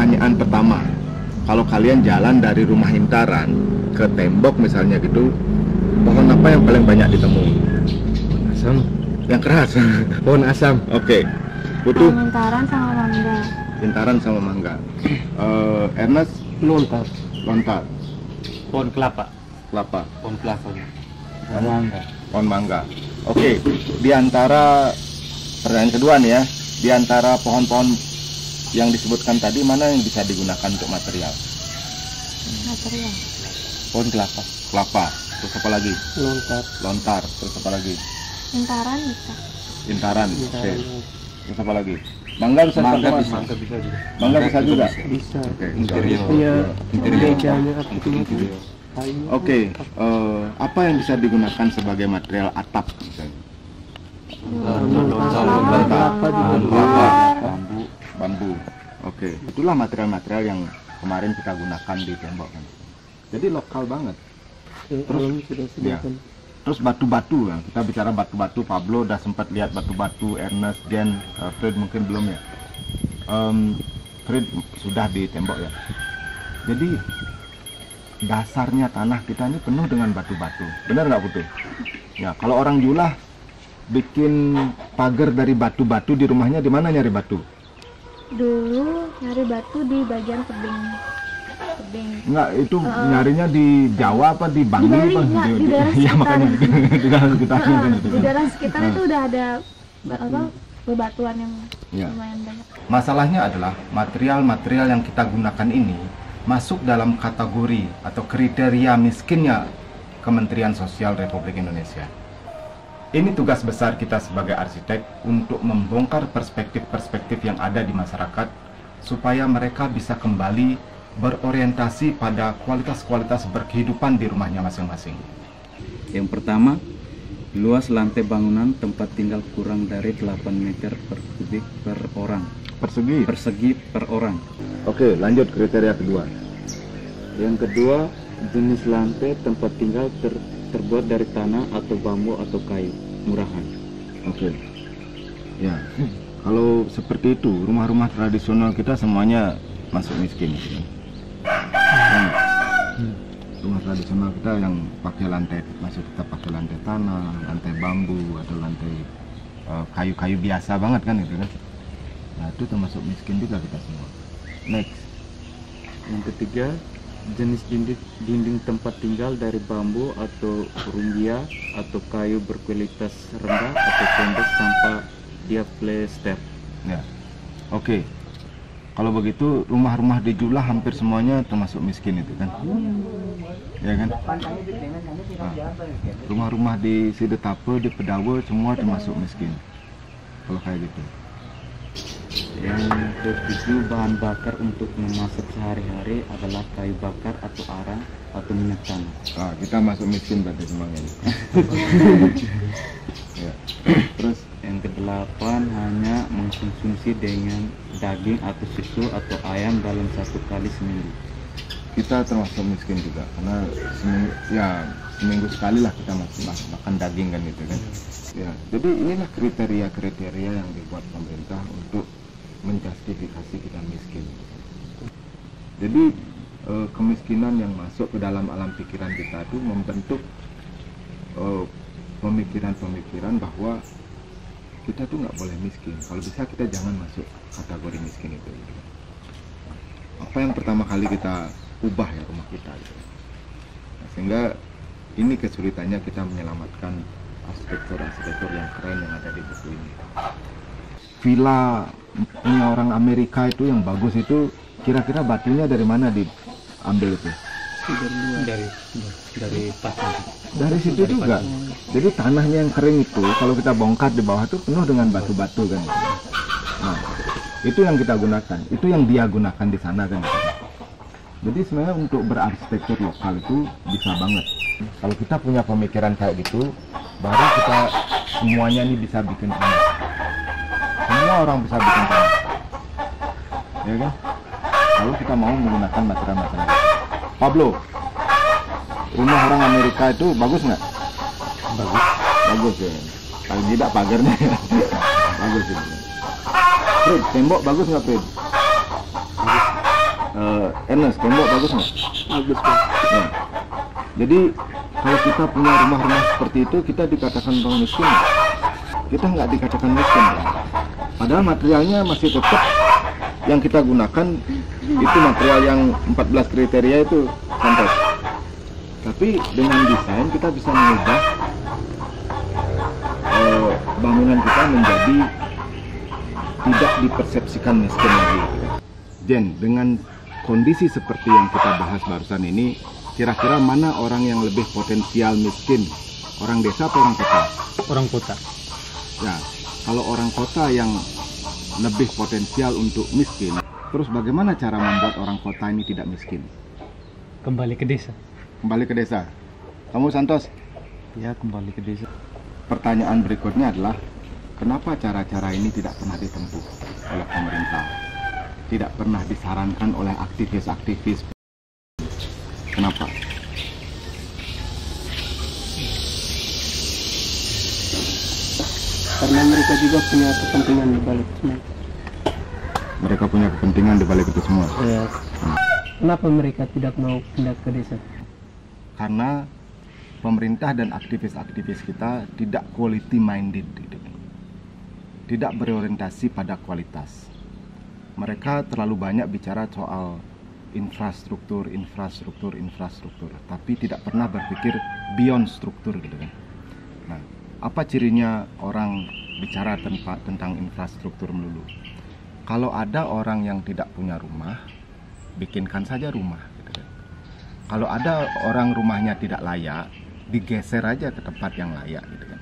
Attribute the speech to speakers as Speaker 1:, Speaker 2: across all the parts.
Speaker 1: pertanyaan pertama, kalau kalian jalan dari rumah Intaran ke tembok misalnya gitu, pohon apa yang paling banyak ditemui?
Speaker 2: Asam.
Speaker 1: Yang keras.
Speaker 2: Pohon asam.
Speaker 1: Oke. Putu?
Speaker 3: Intaran sama mangga.
Speaker 1: Intaran sama mangga. Ernest?
Speaker 2: Lontar.
Speaker 1: Lontar.
Speaker 4: Pohon kelapa.
Speaker 1: Kelapa.
Speaker 4: Pohon kelapa.
Speaker 2: Mangga.
Speaker 1: Pohon mangga. Oke. Di antara pertanyaan kedua nih ya, di antara pohon-pohon yang disebutkan tadi, mana yang bisa digunakan untuk material?
Speaker 3: Material.
Speaker 4: Pohon kelapa.
Speaker 1: Kelapa. Terus apa lagi?
Speaker 2: Lontar.
Speaker 1: Lontar. Terus apa lagi?
Speaker 3: Intaran bisa.
Speaker 1: Intaran. Oke. Terus apa lagi? Mangga bisa
Speaker 4: Mangga
Speaker 1: dipakai,
Speaker 4: bisa.
Speaker 1: Mas?
Speaker 4: Mangga bisa juga.
Speaker 1: Mangga bisa juga.
Speaker 2: Bisa.
Speaker 1: Oke.
Speaker 4: Interior.
Speaker 2: Punya
Speaker 4: Interior.
Speaker 2: bedanya artinya tuh
Speaker 4: Interior.
Speaker 2: kayu.
Speaker 1: Oke. Apa yang bisa digunakan sebagai material atap misalnya?
Speaker 2: Kelapa juga.
Speaker 4: Bambu.
Speaker 1: Bambu. Oke. Itulah material-material yang kemarin kita gunakan di tembok kan. Jadi lokal banget.
Speaker 2: Terus sudah sediakan.
Speaker 1: Terus batu-batu ya. Kita bicara batu-batu. Pablo udah sempat lihat batu-batu. Ernest, Jen, Fred mungkin belum ya. Fred sudah di tembok ya. Jadi dasarnya tanah kita ini penuh dengan batu-batu. Benar nggak Putu? Ya, kalau orang Julah bikin pagar dari batu-batu di rumahnya, di mana nyari batu?
Speaker 3: Dulu nyari batu di bagian tebing.
Speaker 1: Enggak, itu nyarinya di Jawa apa di Bangli
Speaker 3: Bali,
Speaker 1: apa?
Speaker 3: enggak, di daerah
Speaker 1: Ya
Speaker 3: sekitar.
Speaker 1: makanya di daerah sekitarnya kan gitu
Speaker 3: Di
Speaker 1: kan.
Speaker 3: daerah sekitar itu udah ada apa bebatuan yang
Speaker 1: Ya.
Speaker 3: lumayan banyak.
Speaker 1: Masalahnya adalah material-material yang kita gunakan ini masuk dalam kategori atau kriteria miskinnya Kementerian Sosial Republik Indonesia. Ini tugas besar kita sebagai arsitek untuk membongkar perspektif-perspektif yang ada di masyarakat supaya mereka bisa kembali berorientasi pada kualitas-kualitas berkehidupan di rumahnya masing-masing.
Speaker 4: Yang pertama, luas lantai bangunan tempat tinggal kurang dari 8 meter per kubik per orang. Persegi per orang.
Speaker 1: Oke, lanjut kriteria kedua.
Speaker 5: Yang kedua, jenis lantai tempat tinggal terbuat dari tanah atau bambu atau kayu murahan.
Speaker 1: Oke. Ya. Kalau seperti itu, rumah-rumah tradisional kita semuanya masuk miskin. Rumah tradisional kita yang pakai lantai, masuk kita pakai lantai tanah, lantai bambu atau lantai kayu-kayu biasa banget kan itu kan. Nah, itu termasuk miskin juga kita semua. Next.
Speaker 5: Yang ketiga, jenis dinding tempat tinggal dari bambu atau rumbia atau kayu berkualitas rendah atau pendek tanpa diaplester.
Speaker 1: Ya. Oke. Kalau begitu rumah-rumah di Julah hampir semuanya termasuk miskin itu kan. Ya kan? Nah, rumah-rumah di Sidetape, di Pedawe semua termasuk miskin. Kalau kayak gitu.
Speaker 5: Yang ketujuh, bahan bakar untuk memasak sehari-hari adalah kayu bakar atau arang atau minyak tanah.
Speaker 1: Ah, kita masuk miskin berarti semuanya. Ya. Terus
Speaker 5: Yang kedelapan, hanya mengkonsumsi dengan daging atau susu atau ayam dalam 1 kali seminggu.
Speaker 1: kita termasuk miskin juga karena seminggu sekali lah kita makan daging kan gitu kan. Ya, jadi inilah kriteria-kriteria yang dibuat pemerintah untuk menjustifikasi kita miskin. Jadi kemiskinan yang masuk ke dalam alam pikiran kita itu membentuk pemikiran-pemikiran bahwa kita tuh nggak boleh miskin. Kalau bisa kita jangan masuk kategori miskin itu. Apa yang pertama kali kita ubah ya rumah kita gitu. Nah, sehingga ini kesulitannya kita menyelamatkan arsitektur yang keren yang ada di buku ini. Villa punya orang Amerika itu yang bagus itu kira-kira batunya dari mana diambil itu?
Speaker 4: Dari pasar.
Speaker 1: Dari situ juga. Jadi tanahnya yang kering itu kalau kita bongkar di bawah itu penuh dengan batu-batu kan. Nah, itu yang kita gunakan. Itu yang dia gunakan di sana kan. Jadi sebenarnya untuk berarsitektur lokal itu bisa banget. Kalau kita punya pemikiran kayak gitu, baru kita semuanya ini bisa bikin tanah. Semua orang bisa bikin tanah. Ya kan? Kalau kita mau menggunakan material-material. Pablo, rumah orang Amerika itu bagus nggak? Bagus. Bagus ya. Paling tidak pagarnya. Bagus itu. Fred, tembok bagus nggak Fred? Bagus. Ernest, tembok bagus nggak?
Speaker 2: Bagus Pak.
Speaker 1: Ya. Jadi kalau kita punya rumah-rumah seperti itu, kita dikatakan orang miskin. Kita nggak dikatakan miskin. Padahal materialnya masih tetap yang kita gunakan itu material yang 14 kriteria itu, Santos. Tapi dengan desain kita bisa mengubah bangunan kita menjadi tidak dipersepsikan miskin lagi. Jen, dengan kondisi seperti yang kita bahas barusan ini, kira-kira mana orang yang lebih potensial miskin? Orang desa atau orang kota?
Speaker 2: Orang kota.
Speaker 1: Ya, kalau orang kota yang lebih potensial untuk miskin, terus bagaimana cara membuat orang kota ini tidak miskin?
Speaker 2: Kembali ke desa.
Speaker 1: Kembali ke desa. Kamu Santos?
Speaker 5: Ya, kembali ke desa.
Speaker 1: Pertanyaan berikutnya adalah, kenapa cara-cara ini tidak pernah ditempuh oleh pemerintah? Tidak pernah disarankan oleh aktivis-aktivis. Kenapa?
Speaker 2: Karena mereka juga punya kepentingan di balik semua.
Speaker 1: Mereka punya kepentingan di balik itu semua.
Speaker 2: Ya. Kenapa mereka tidak mau pindah ke desa?
Speaker 1: Karena pemerintah dan aktivis-aktivis kita tidak quality minded, tidak berorientasi pada kualitas. Mereka terlalu banyak bicara soal infrastruktur, tapi tidak pernah berpikir beyond struktur gitu kan. Nah, apa cirinya orang bicara tentang infrastruktur melulu? Kalau ada orang yang tidak punya rumah, bikinkan saja rumah gitu kan. Kalau ada orang rumahnya tidak layak, digeser aja ke tempat yang layak gitu kan.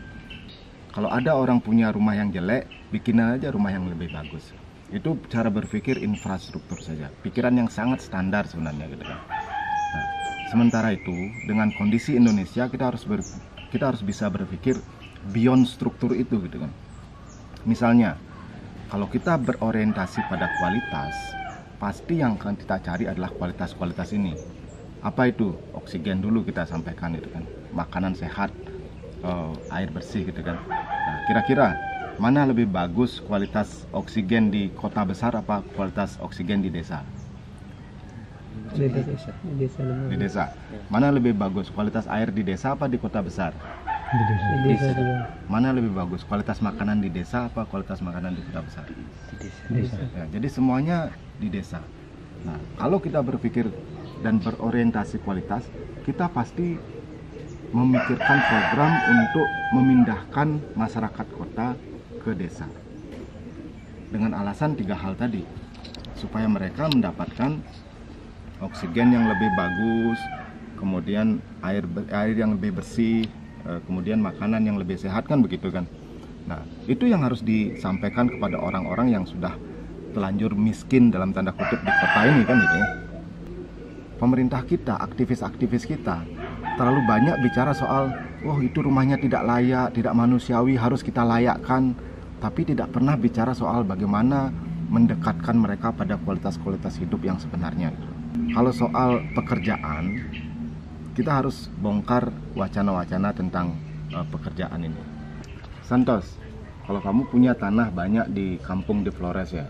Speaker 1: Kalau ada orang punya rumah yang jelek, bikin aja rumah yang lebih bagus. Itu cara berpikir infrastruktur saja. Pikiran yang sangat standar sebenarnya gitu kan. Nah, sementara itu dengan kondisi Indonesia kita harus bisa berpikir beyond struktur itu gitu kan. Misalnya, kalau kita berorientasi pada kualitas, pasti yang akan kita cari adalah kualitas-kualitas ini. Apa itu? Oksigen dulu kita sampaikan itu kan. Makanan sehat, air bersih gitu kan. Nah, kira-kira mana lebih bagus kualitas oksigen di kota besar apa kualitas oksigen di desa?
Speaker 2: Di desa.
Speaker 1: Di desa. Mana lebih bagus kualitas air di desa apa di kota besar?
Speaker 2: Di desa juga.
Speaker 1: Mana lebih bagus kualitas makanan di desa apa kualitas makanan di kota besar?
Speaker 2: Di desa.
Speaker 1: Ya, jadi semuanya di desa. Nah, kalau kita berpikir dan berorientasi kualitas, kita pasti memikirkan program untuk memindahkan masyarakat kota ke desa. Dengan alasan 3 hal tadi, supaya mereka mendapatkan oksigen yang lebih bagus, kemudian air yang lebih bersih, kemudian makanan yang lebih sehat kan begitu kan. Nah, itu yang harus disampaikan kepada orang-orang yang sudah telanjur miskin dalam tanda kutip di kota ini kan gitu ya. Pemerintah kita, aktivis-aktivis kita terlalu banyak bicara soal itu rumahnya tidak layak, tidak manusiawi, harus kita layakkan, tapi tidak pernah bicara soal bagaimana mendekatkan mereka pada kualitas-kualitas hidup yang sebenarnya. Kalau soal pekerjaan, kita harus bongkar wacana-wacana tentang pekerjaan ini. Santos, kalau kamu punya tanah banyak di kampung di Flores ya,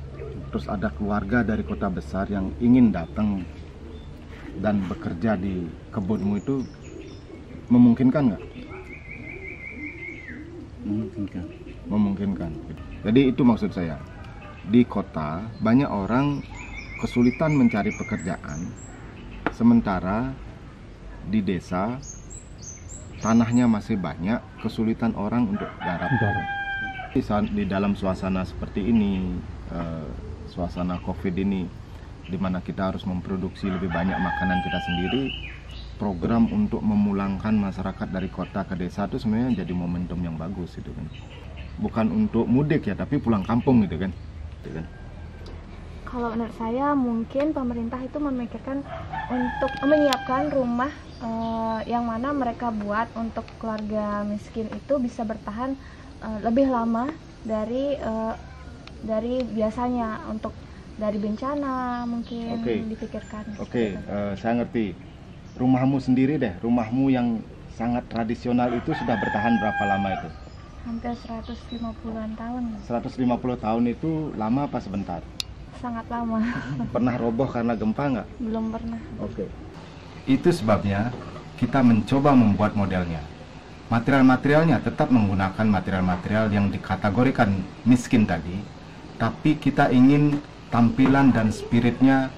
Speaker 1: terus ada keluarga dari kota besar yang ingin datang dan bekerja di kebunmu, itu memungkinkan nggak? Memungkinkan. Jadi itu maksud saya. Di kota banyak orang kesulitan mencari pekerjaan, sementara di desa tanahnya masih banyak, kesulitan orang untuk garap. Di dalam suasana seperti ini, suasana COVID ini, di mana kita harus memproduksi lebih banyak makanan kita sendiri, program untuk memulangkan masyarakat dari kota ke desa itu sebenarnya jadi momentum yang bagus gitu kan. Bukan untuk mudik ya, tapi pulang kampung gitu kan.
Speaker 3: Kalau menurut saya mungkin pemerintah itu memikirkan untuk menyiapkan rumah yang mana mereka buat untuk keluarga miskin itu bisa bertahan lebih lama dari biasanya, untuk dari bencana mungkin dipikirkan.
Speaker 1: Saya ngerti. Rumahmu sendiri deh, rumahmu yang sangat tradisional itu sudah bertahan berapa lama itu?
Speaker 3: Hampir 150-an tahun.
Speaker 1: 150 tahun itu lama apa sebentar?
Speaker 3: sangat lama.
Speaker 1: Pernah roboh karena gempa nggak?
Speaker 3: Belum pernah.
Speaker 1: Oke. Itu sebabnya kita mencoba membuat modelnya. Material-materialnya tetap menggunakan material-material yang dikategorikan miskin tadi, tapi kita ingin tampilan dan spiritnya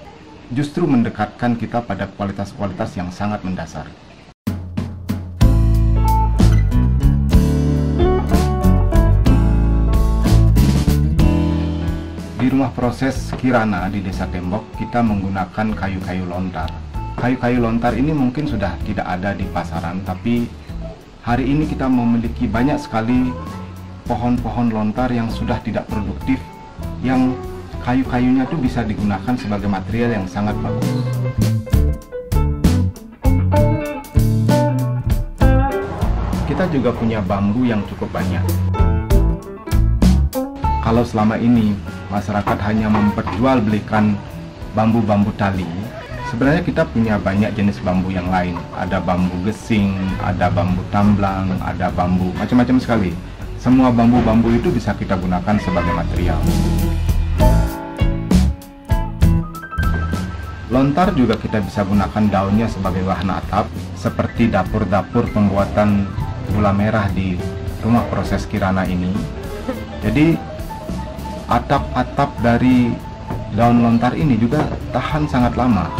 Speaker 1: justru mendekatkan kita pada kualitas-kualitas yang sangat mendasar. Di rumah proses Kirana di Desa Tembok, kita menggunakan kayu-kayu lontar. Kayu-kayu lontar ini mungkin sudah tidak ada di pasaran, tapi hari ini kita memiliki banyak sekali pohon-pohon lontar yang sudah tidak produktif, yang kayu-kayunya itu bisa digunakan sebagai material yang sangat bagus. Kita juga punya bambu yang cukup banyak. Kalau selama ini masyarakat hanya memperjualbelikan bambu-bambu tali, sebenarnya kita punya banyak jenis bambu yang lain. Ada bambu gesing, ada bambu tamblang, ada bambu macam-macam sekali. Semua bambu-bambu itu bisa kita gunakan sebagai material. Lontar juga kita bisa gunakan daunnya sebagai bahan atap, seperti dapur-dapur pembuatan gula merah di rumah proses Kirana ini. Jadi atap-atap dari daun lontar ini juga tahan sangat lama.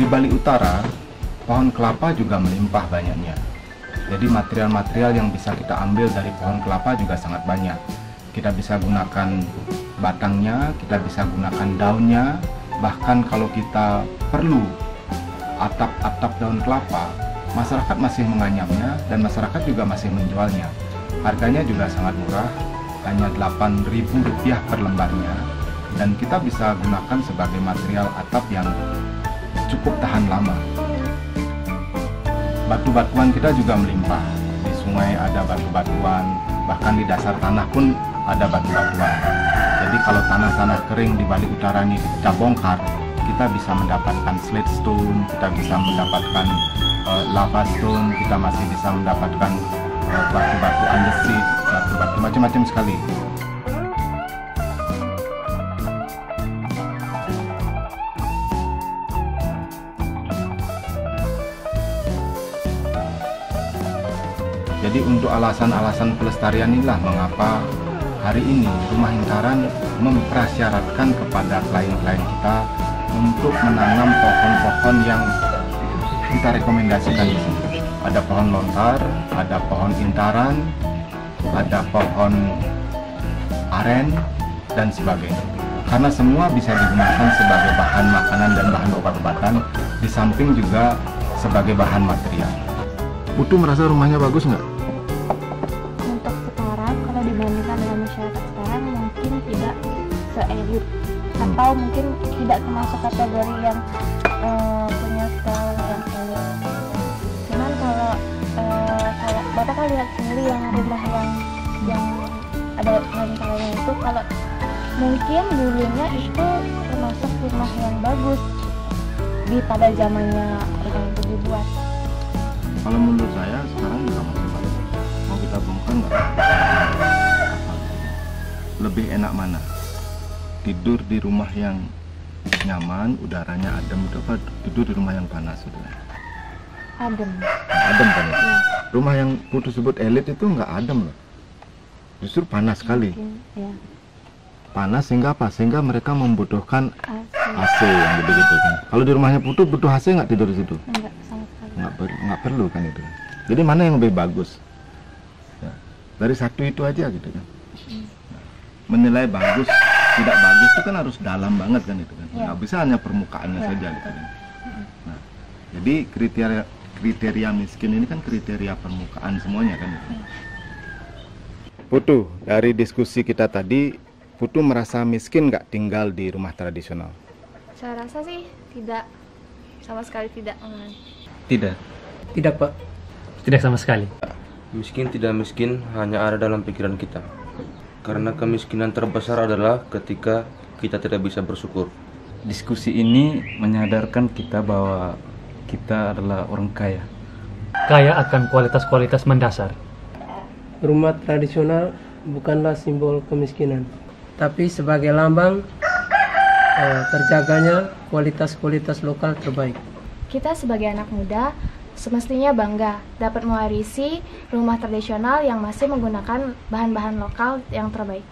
Speaker 1: Bali Utara, pohon kelapa juga melimpah banyaknya. Jadi material-material yang bisa kita ambil dari pohon kelapa juga sangat banyak. Kita bisa gunakan batangnya, kita bisa gunakan daunnya, bahkan kalau kita perlu atap-atap daun kelapa, masyarakat masih menganyamnya dan masyarakat juga masih menjualnya. Harganya juga sangat murah, hanya Rp8.000 per lembarnya, dan kita bisa gunakan sebagai material atap yang cukup tahan lama. Batu-batuan kita juga melimpah. Di sungai ada batu-batuan, bahkan di dasar tanah pun ada batu-batuan. Jadi kalau tanah-tanah kering di Bali Utara ini kita bongkar, kita bisa mendapatkan slate stone, kita bisa mendapatkan lava stone, kita masih bisa mendapatkan batu-batu andesit, batu-batu macam-macam sekali. Jadi untuk alasan-alasan pelestarian inilah mengapa hari ini Rumah Intaran memprasyaratkan kepada klien-klien kita untuk menanam pohon-pohon yang kita rekomendasikan di sini. Ada pohon lontar, ada pohon intaran, ada pohon aren, dan sebagainya. Karena semua bisa digunakan sebagai bahan makanan dan bahan obat-obatan, di samping juga sebagai bahan material. Putu merasa rumahnya bagus nggak?
Speaker 3: Untuk sekarang, kalau dibandingkan dengan masyarakat sekarang, mungkin tidak se-elit atau mungkin tidak termasuk kategori yang punya style yang elit. Cuman kalau Bapak kan lihat sendiri yang rumah yang ada rentalnya itu, kalau mungkin dulunya itu termasuk rumah yang bagus pada zamannya orang itu dibuat.
Speaker 1: Kalau menurut saya sekarang juga masih bagus. Mau kita bongkar nggak? Lebih enak mana? Tidur di rumah yang nyaman, udaranya adem itu apa tidur di rumah yang panas itu?
Speaker 3: Adem.
Speaker 1: Adem kan itu. Rumah yang Putu sebut elit itu nggak adem loh. Justru panas sekali.
Speaker 3: Ya.
Speaker 1: Panas sehingga apa? Sehingga mereka membutuhkan
Speaker 3: AC.
Speaker 1: AC yang gitu-gitu kan. Kalau di rumahnya Putu butuh AC nggak tidur di situ?
Speaker 3: Enggak sama sekali.
Speaker 1: Nggak perlu kan itu. Jadi mana yang lebih bagus? Ya, dari satu itu aja gitu kan. Nah, menilai bagus, tidak bagus itu kan harus dalam banget kan itu kan. Nggak bisa hanya permukaannya saja gitu kan. Nah, jadi kriteria miskin ini kan kriteria permukaan semuanya kan. Putu, dari diskusi kita tadi, Putu merasa miskin nggak tinggal di rumah tradisional?
Speaker 3: Saya rasa sih tidak, sama sekali tidak.
Speaker 4: Tidak.
Speaker 2: Tidak, Pak.
Speaker 6: Tidak sama sekali.
Speaker 7: Miskin tidak miskin hanya ada dalam pikiran kita. Karena kemiskinan terbesar adalah ketika kita tidak bisa bersyukur.
Speaker 4: Diskusi ini menyadarkan kita bahwa kita adalah orang kaya.
Speaker 6: Kaya akan kualitas-kualitas mendasar.
Speaker 2: Rumah tradisional bukanlah simbol kemiskinan, tapi sebagai lambang terjaganya kualitas-kualitas lokal terbaik.
Speaker 3: Kita sebagai anak muda semestinya bangga dapat mewarisi rumah tradisional yang masih menggunakan bahan-bahan lokal yang terbaik.